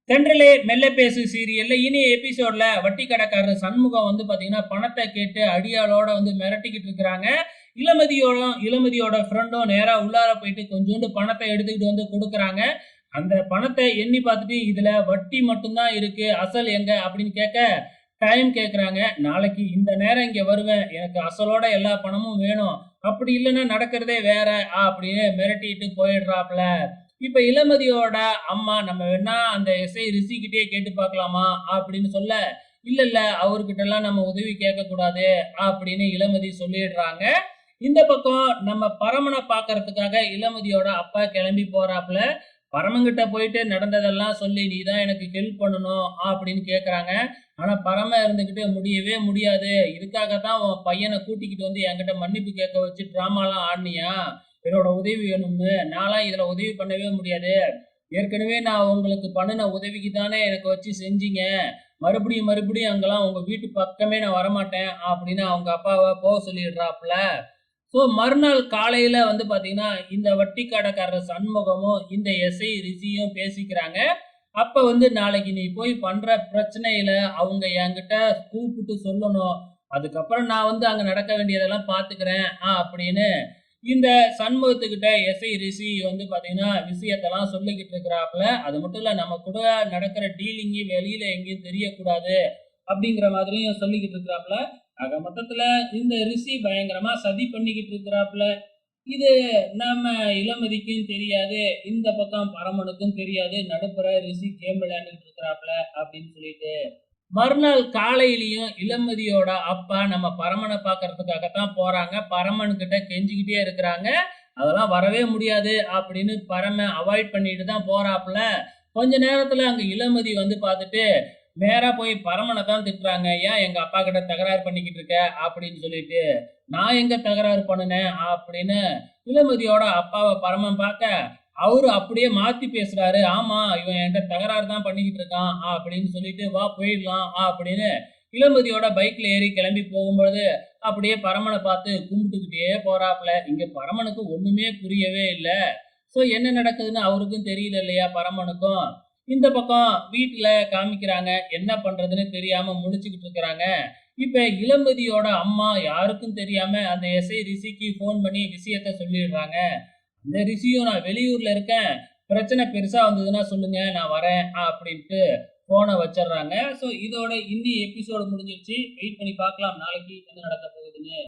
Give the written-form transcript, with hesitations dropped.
தென்றலே மெல்ல பேசு சீரியல்ல இனிய எபிசோட்ல வட்டி கடைக்காரர் சண்முகம் பாத்தீங்கன்னா பணத்தை கேட்டு அடியாளோட மிரட்டிக்கிட்டு இருக்கிறாங்க. இளமதியோட ஃப்ரெண்டும் நேரா உள்ளார போயிட்டு கொஞ்சோண்டு பணத்தை எடுத்துக்கிட்டு கொடுக்குறாங்க. அந்த பணத்தை எண்ணி பார்த்துட்டு இதுல வட்டி மட்டும்தான் இருக்கு, அசல் எங்க அப்படின்னு கேட்க டைம் கேட்குறாங்க. நாளைக்கு இந்த நேரம் இங்க வருவேன், எனக்கு அசலோட எல்லா பணமும் வேணும், அப்படி இல்லைன்னா நடக்கிறதே வேற அப்படின்னு மிரட்டிட்டு போயிடுறாப்ல. இப்ப இளமதியோட அம்மா நம்ம வேணா அந்த எஸ்ஐ ரிஷிகிட்டே கேட்டு பார்க்கலாமா அப்படின்னு சொல்ல, இல்ல இல்ல அவர்கிட்ட எல்லாம் நம்ம உதவி கேட்க கூடாது அப்படின்னு இளமதி சொல்லிடுறாங்க. இந்த பக்கம் நம்ம பரமனை பாக்குறதுக்காக இளமதியோட அப்பா கிளம்பி போறாப்புல. பரமங்கிட்ட போயிட்டு நடந்ததெல்லாம் சொல்லி நீதான் எனக்கு ஹெல்ப் பண்ணணும் அப்படின்னு கேக்குறாங்க. ஆனா பரம இருந்துகிட்டு முடியவே முடியாது, இதுக்காகத்தான் உன் பையனை கூட்டிக்கிட்டு என்கிட்ட மன்னிப்பு கேட்க வச்சு டிராமாலாம் ஆடினியா, என்னோட உதவி வேணும்னு, நான்லாம் இதுல உதவி பண்ணவே முடியாது, ஏற்கனவே நான் உங்களுக்கு பண்ணின உதவிக்கு தானே எனக்கு வச்சு செஞ்சீங்க, மறுபடியும் மறுபடியும் அங்கெல்லாம் உங்க வீட்டு பக்கமே நான் வரமாட்டேன் அப்படின்னு அவங்க அப்பாவை போக சொல்லிடுறாப்புல. ஸோ மறுநாள் காலையில பாத்தீங்கன்னா இந்த வட்டி கடைக்காரர் சண்முகமும் இந்த எஸ்ஐ ரிஷியும் பேசிக்கிறாங்க. அப்ப நாளைக்கு நீ போய் பண்ற பிரச்சனையில அவங்க என்கிட்ட கூப்பிட்டு சொல்லணும், அதுக்கப்புறம் நான் அங்க நடக்க வேண்டியதெல்லாம் பாத்துக்கிறேன் அப்படின்னு இந்த சண்முகத்துக்கிட்ட எஸ்ஐ ரிஷி பாத்தீங்கன்னா விஷயத்தெல்லாம் சொல்லிக்கிட்டு இருக்கிறாப்புல. அது மட்டும் இல்ல, நம்ம கூட நடக்கிற டீலிங்கி வெளியில எங்கேயும் தெரியக்கூடாது அப்படிங்கிற மாதிரியும் சொல்லிக்கிட்டு இருக்கிறாப்புல. ஆக மொத்தத்துல இந்த ரிஷி பயங்கரமா சதி பண்ணிக்கிட்டு இருக்கிறாப்புல. இது நம்ம இளமதிக்கும் தெரியாது, இந்த பக்கம் பரமனுக்கும் தெரியாது, நடுப்புற ரிஷி கேம் விளையாண்டுட்டு இருக்கிறாப்புல அப்படின்னு சொல்லிட்டு மறுநாள் காலையிலயும் இளமதியோட அப்பா நம்ம பரமனை பாக்குறதுக்காகத்தான் போறாங்க. பரமன் கிட்ட கெஞ்சிக்கிட்டே இருக்கிறாங்க, அதெல்லாம் வரவே முடியாது அப்படின்னு பரம அவாய்ட் பண்ணிட்டு தான் போறாப்புல. கொஞ்ச நேரத்துல அங்க இளமதி பார்த்துட்டு நேரா போய் பரமனை தான் திட்டுறாங்க. ஏன் எங்க அப்பா கிட்ட தகராறு பண்ணிக்கிட்டு இருக்க அப்படின்னு சொல்லிட்டு. நான் எங்க தகராறு பண்ணினேன் அப்படின்னு இளமதியோட அப்பாவை பரமன் பார்க்க அவரு அப்படியே மாத்தி பேசுறாரு. ஆமா, இவன் என்கிட்ட தகராறு தான் பண்ணிக்கிட்டு இருக்கான் அப்படின்னு சொல்லிட்டு வா போயிடலாம் அப்படின்னு இளமதியோட பைக்ல ஏறி கிளம்பி போகும்பொழுது அப்படியே பரமனை பார்த்து கும்பிட்டுக்கிட்டே போறாப்புல. இங்க பரமனுக்கு ஒண்ணுமே புரியவே இல்லை. ஸோ என்ன நடக்குதுன்னு அவருக்கும் தெரியல இல்லையா பரமனுக்கும். இந்த பக்கம் வீட்டுல காமிக்கிறாங்க, என்ன பண்றதுன்னு தெரியாம முழிச்சுக்கிட்டு இருக்கிறாங்க. இப்ப இளமதியோட அம்மா யாருக்கும் தெரியாம அந்த எஸ்ஐ ரிஷிக்கு போன் பண்ணி விஷயத்த சொல்லிடுறாங்க. இந்த ரிஷியும் நான் வெளியூர்ல இருக்கேன், பிரச்சனை பெருசா வந்ததுன்னா சொல்லுங்க நான் வரேன் அப்படின்ட்டு போனை வச்சிடுறாங்க. ஸோ இதோட இந்த எபிசோடு முடிஞ்சிருச்சு. வெயிட் பண்ணி பார்க்கலாம் நாளைக்கு என்ன நடக்க போகுதுன்னு.